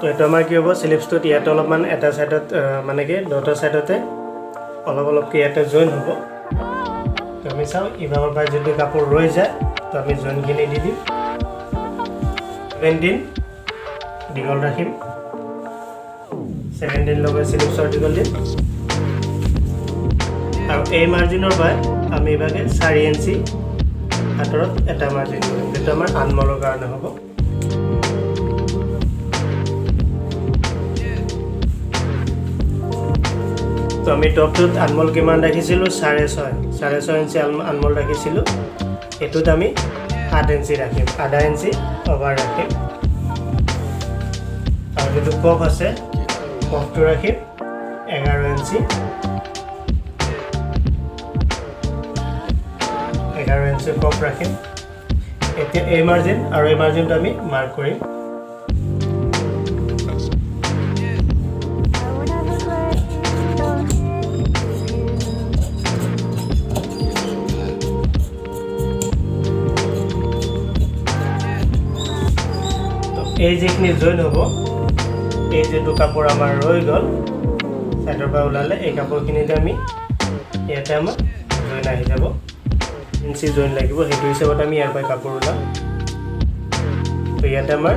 তো এটা আমাৰ কি হ'ব স্লিপছটোত ইয়াতে অলপমান এটা সাইডত মানে কি দুটা সাইডতে অলপ কি ইয়াতে জয়েন হ'ব তো আমি চাও ইভাৰৰ পৰা যদি কাপোৰ ৰৈ যায় তো আমি জয়েনখিনি দি দিম 17 দীঘল ৰাখিম 17 লগে স্লিপছৰ দীঘল দিম আৰু এই মাৰ্জিনৰ পৰা আমি ইভাগে 4 ইঞ্চি আঁতৰত এটা মাৰ্জিন কৰিম যেটা আমাৰ আনমলৰ কাৰণে হ'ব তো আমি টপটোত আনমল কিমান ৰাখিছিলোঁ 6.5 ইঞ্চি আনমল ৰাখিছিলোঁ এটোত আমি 8 ইঞ্চি ৰাখিম আধা ইঞ্চি ওভাৰ ৰাখিম আৰু যেটো পপ আছে পপটো ৰাখিম 11 ইঞ্চি 11 ইঞ্চি পপ ৰাখিম এতিয়া এই মাৰ্জিন আৰু এই মাৰ্জিনটো আমি মাৰ্ক কৰিম এই যেখিনি জয়েন হ'ব এই যেটো কাপোৰ আমাৰ ৰৈ গল সাইডৰ পৰা ওলালে এই কাপোৰখিনিতে আমি ইয়াতে আমাৰ জয়েন আহি যাব ইঞ্চি জয়েন লাগিব হেতু হিচাপত আমি ইয়াৰ পৰা কাপোৰ ওলাম তো ইয়াতে আমাৰ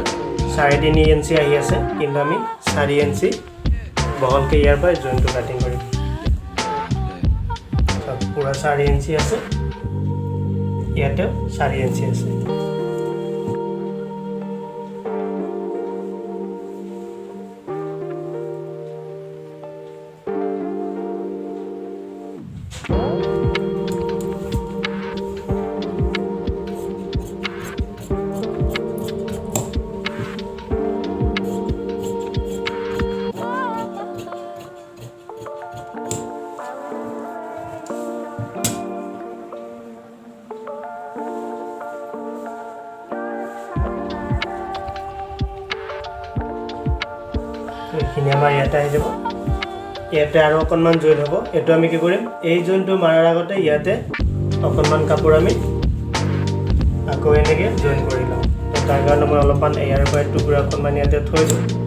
3.5 ইঞ্চি আহি আছে কিন্তু আমি 4 ইঞ্চি বহলকে ইয়াৰ পৰা জয়েনটো কাটিং কৰিম সব পুৰা 4 ইঞ্চি আছে ইয়াতে 4 ইঞ্চি আছে এইখিনি আমাৰ ইয়াতে আহি যাব ইয়াতে আৰু অকণমান জয়েন হ'ব এটো আমি কি কৰিম এই জয়েনটো মাৰাৰ আগতে ইয়াতে অকণমান কাপোৰ আমি আকৌ এনেকৈ জয়েন কৰি লওঁ তো তাৰ কাৰণে মই অলপমান এয়াৰ পৰা টুকুৰা অকণমান ইয়াতে থৈ দিওঁ